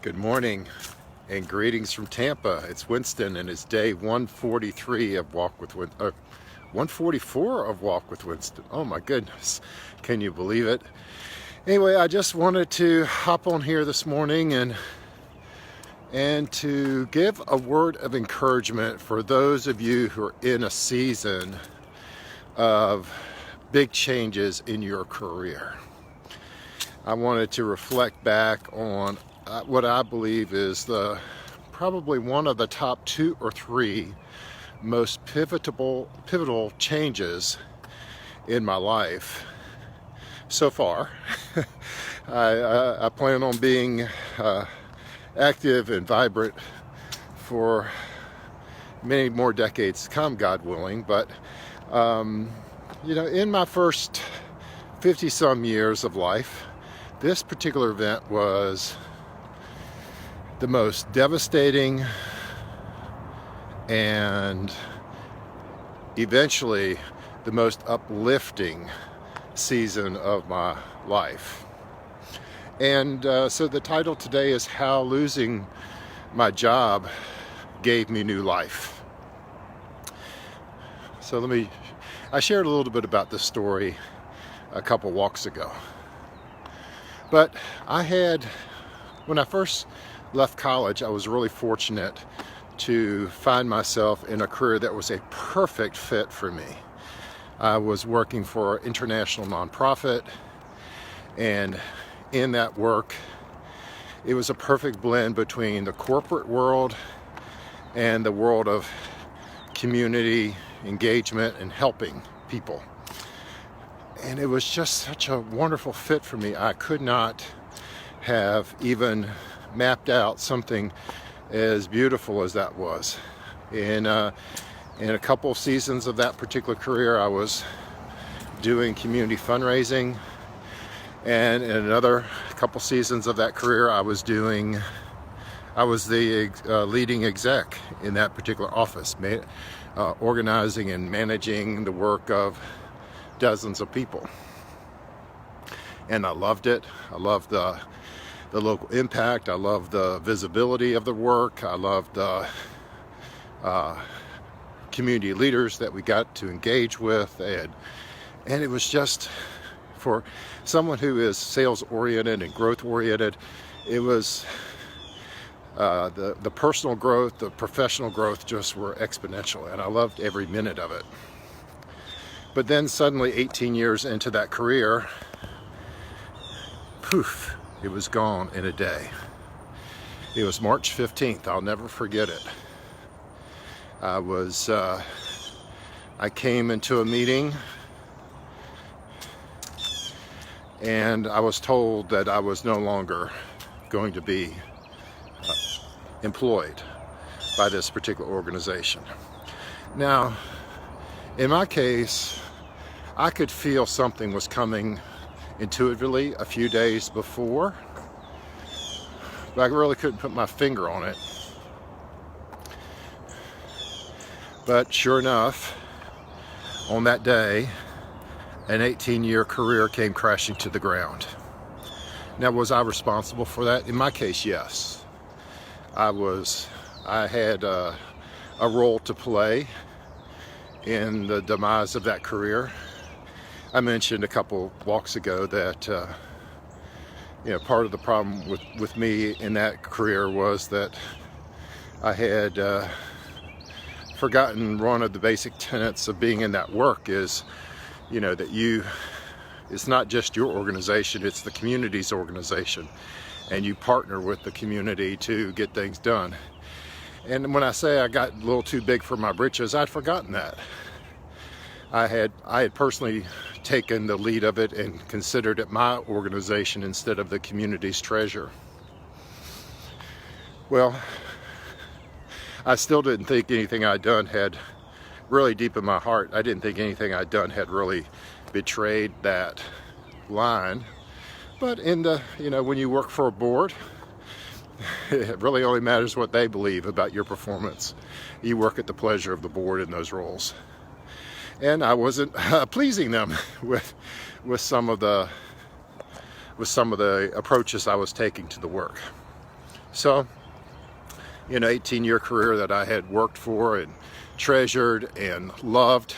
Good morning and greetings from Tampa. It's Winston and it's day 143 of 144 of Walk with Winston. Oh my goodness, can you believe it? Anyway, I just wanted to hop on here this morning and to give a word of encouragement for those of you who are in a season of big changes in your career. I wanted to reflect back on what I believe is probably one of the top 2 or 3 most pivotal changes in my life so far. I plan on being active and vibrant for many more decades to come, God willing. But in my first 50-some years of life, this particular event was the most devastating and eventually the most uplifting season of my life. And so the title today is How Losing My Job Gave Me New Life. So I shared a little bit about this story a couple walks ago. But when I first left college, I was really fortunate to find myself in a career that was a perfect fit for me. I was working for an international nonprofit, and in that work, it was a perfect blend between the corporate world and the world of community engagement and helping people. And it was just such a wonderful fit for me. I could not have even mapped out something as beautiful as that was. In a couple of seasons of that particular career, I was doing community fundraising, and in another couple seasons of that career, I was the leading exec in that particular office, organizing and managing the work of dozens of people. And I loved it. I loved the local impact. I loved the visibility of the work. I loved the community leaders that we got to engage with. And it was just, for someone who is sales oriented and growth oriented, it was the personal growth, the professional growth just were exponential, and I loved every minute of it. But then suddenly 18 years into that career, poof, it was gone in a day. It was March 15th. I'll never forget it. I came into a meeting and I was told that I was no longer going to be employed by this particular organization. Now, in my case, I could feel something was coming intuitively a few days before, but I really couldn't put my finger on it. But sure enough, on that day, an 18-year career came crashing to the ground. Now, was I responsible for that? In my case, yes. I had a role to play in the demise of that career. I mentioned a couple walks ago that part of the problem with me in that career was that I had forgotten one of the basic tenets of being in that work is, that it's not just your organization, it's the community's organization, and you partner with the community to get things done. And when I say I got a little too big for my britches, I'd forgotten that. I had personally taken the lead of it and considered it my organization instead of the community's treasure. Well, I still didn't think anything I'd done had really deep in my heart. I didn't think anything I'd done had really betrayed that line. But when you work for a board, it really only matters what they believe about your performance. You work at the pleasure of the board in those roles. And I wasn't pleasing them with some of the approaches I was taking to the work. So, 18-year career that I had worked for and treasured and loved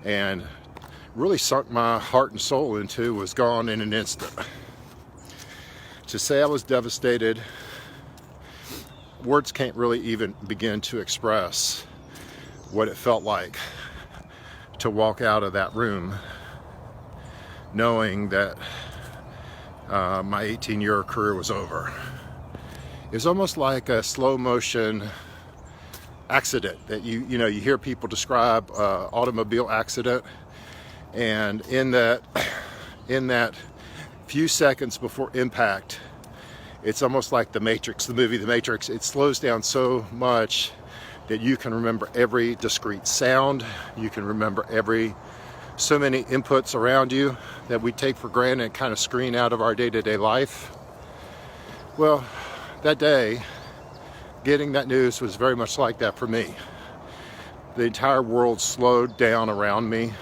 and really sunk my heart and soul into was gone in an instant. To say I was devastated, words can't really even begin to express what it felt like to walk out of that room knowing that my 18-year career was over. It was almost like a slow motion accident that you hear people describe automobile accident, and in that few seconds before impact, it's almost like the movie The Matrix. It slows down so much that you can remember every discrete sound, you can remember so many inputs around you that we take for granted and kind of screen out of our day-to-day life. Well, that day, getting that news was very much like that for me. The entire world slowed down around me.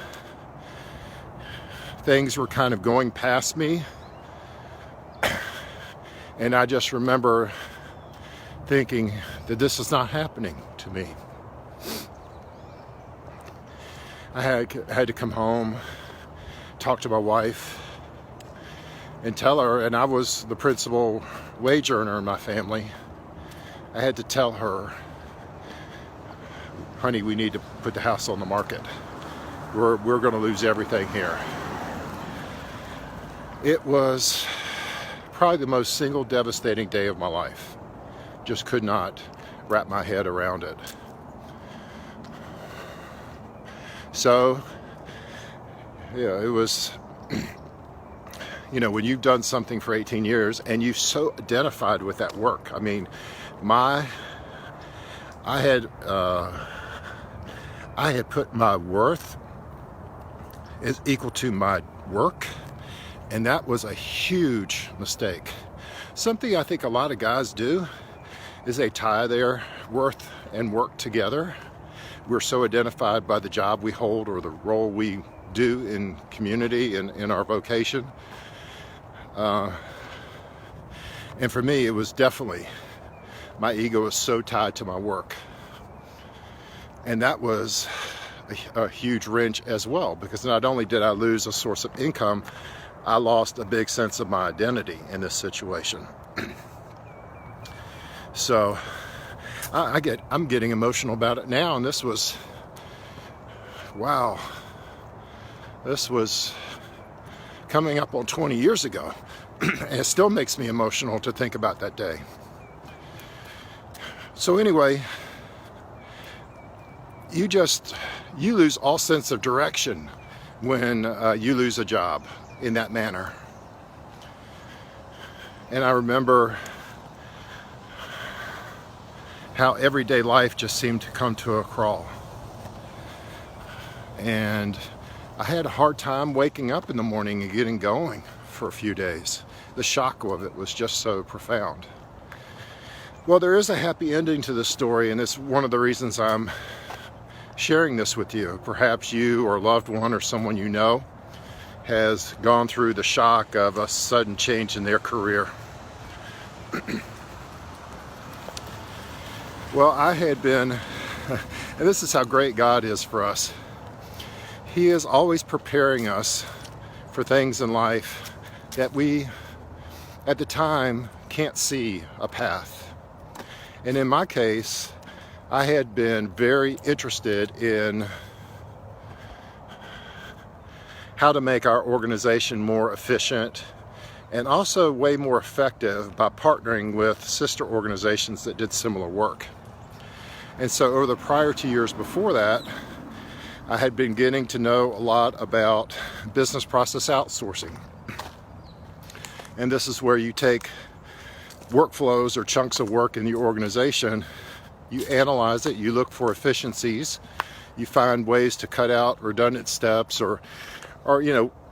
Things were kind of going past me. And I just remember thinking that this is not happening to me. I had to come home, talk to my wife, and tell her, and I was the principal wage earner in my family. I had to tell her, honey, we need to put the house on the market. We're going to lose everything here. It was probably the most single devastating day of my life. Just could not wrap my head around it. So, yeah, it was, when you've done something for 18 years and you've so identified with that work. I mean, I had put my worth is equal to my work, and that was a huge mistake. Something I think a lot of guys do is they tie their worth and work together. We're so identified by the job we hold or the role we do in community and in our vocation. And for me, it was definitely, my ego was so tied to my work. And that was a huge wrench as well, because not only did I lose a source of income, I lost a big sense of my identity in this situation. So I'm getting emotional about it now, and this was coming up on 20 years ago. And it still makes me emotional to think about that day. So anyway, you lose all sense of direction when you lose a job in that manner. And I remember how everyday life just seemed to come to a crawl. And I had a hard time waking up in the morning and getting going for a few days. The shock of it was just so profound. Well, there is a happy ending to this story, and it's one of the reasons I'm sharing this with you. Perhaps you or a loved one or someone you know has gone through the shock of a sudden change in their career. Well, I had been, and this is how great God is for us. He is always preparing us for things in life that we, at the time, can't see a path. And in my case, I had been very interested in how to make our organization more efficient and also way more effective by partnering with sister organizations that did similar work. And so over the prior 2 years before that, I had been getting to know a lot about business process outsourcing. And this is where you take workflows or chunks of work in your organization, you analyze it, you look for efficiencies, you find ways to cut out redundant steps or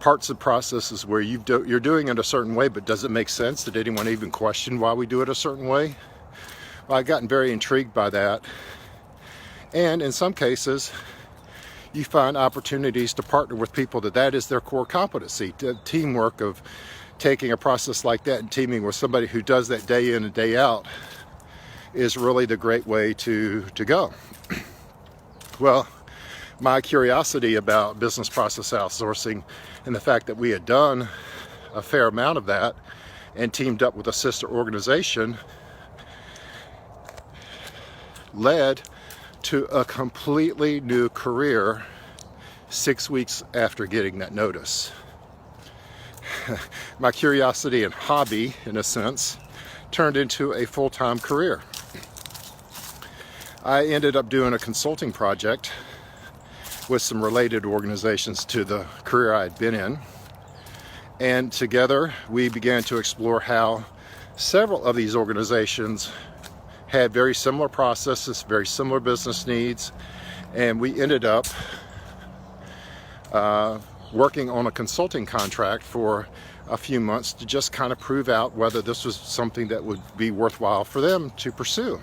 parts of processes where you're doing it a certain way, but does it make sense? Did anyone even question why we do it a certain way? Well, I've gotten very intrigued by that. And in some cases, you find opportunities to partner with people that is their core competency, teamwork of taking a process like that and teaming with somebody who does that day in and day out is really the great way to go. Well, my curiosity about business process outsourcing and the fact that we had done a fair amount of that and teamed up with a sister organization led to a completely new career 6 weeks after getting that notice. My curiosity and hobby, in a sense, turned into a full-time career. I ended up doing a consulting project with some related organizations to the career I had been in. And together we began to explore how several of these organizations had very similar processes, very similar business needs, and we ended up working on a consulting contract for a few months to just kind of prove out whether this was something that would be worthwhile for them to pursue.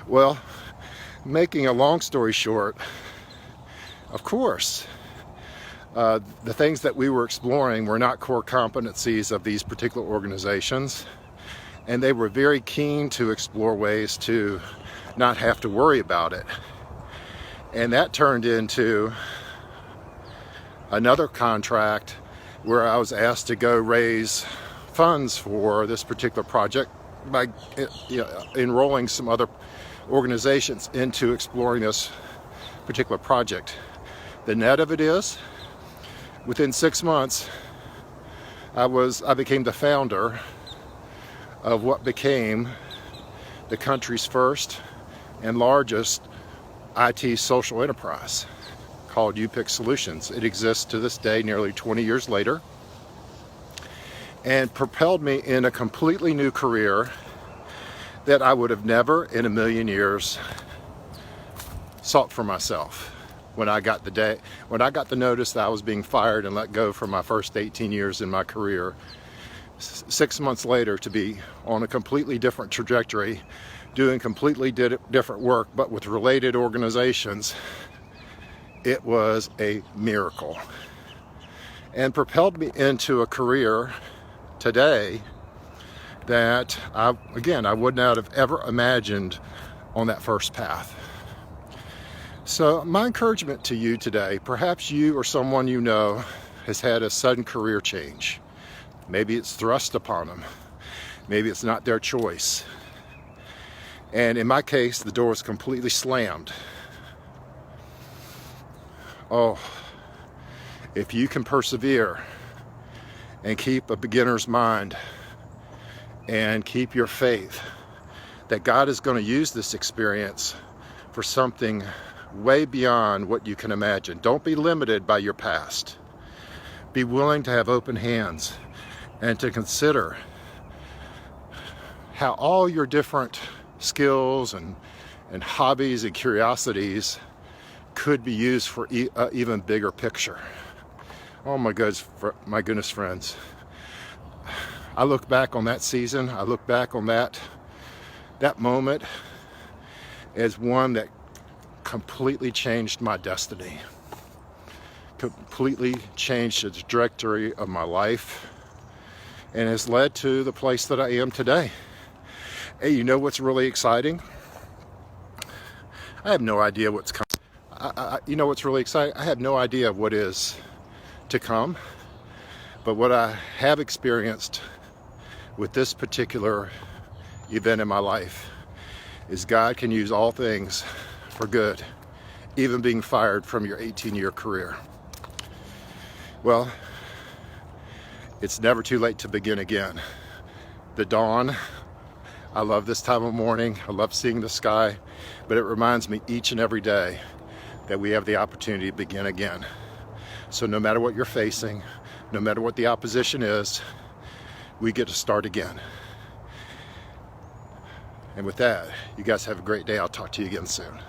Well, making a long story short, of course, the things that we were exploring were not core competencies of these particular organizations, and they were very keen to explore ways to not have to worry about it. And that turned into another contract where I was asked to go raise funds for this particular project by enrolling some other organizations into exploring this particular project. The net of it is, within 6 months, I became the founder of what became the country's first and largest IT social enterprise called Yupik Solutions. It exists to this day, nearly 20 years later, and propelled me in a completely new career that I would have never in a million years sought for myself. When I got the notice that I was being fired and let go for my first 18 years in my career, 6 months later to be on a completely different trajectory, doing completely different work, but with related organizations, it was a miracle. And propelled me into a career today that I would not have ever imagined on that first path. So my encouragement to you today, perhaps you or someone you know has had a sudden career change. Maybe it's thrust upon them. Maybe it's not their choice. And in my case, the door was completely slammed. Oh, if you can persevere and keep a beginner's mind and keep your faith that God is going to use this experience for something way beyond what you can imagine. Don't be limited by your past. Be willing to have open hands and to consider how all your different skills and hobbies and curiosities could be used for an even bigger picture. Oh my goodness, friends. I look back on that season, I look back on that moment as one that completely changed my destiny, completely changed the trajectory of my life, and has led to the place that I am today. Hey, you know what's really exciting? I have no idea what's coming. You know what's really exciting? I have no idea what is to come, but what I have experienced with this particular event in my life is God can use all things for good, even being fired from your 18-year career. Well, it's never too late to begin again. The dawn, I love this time of morning, I love seeing the sky, but it reminds me each and every day that we have the opportunity to begin again. So no matter what you're facing, no matter what the opposition is, we get to start again. And with that, you guys have a great day. I'll talk to you again soon.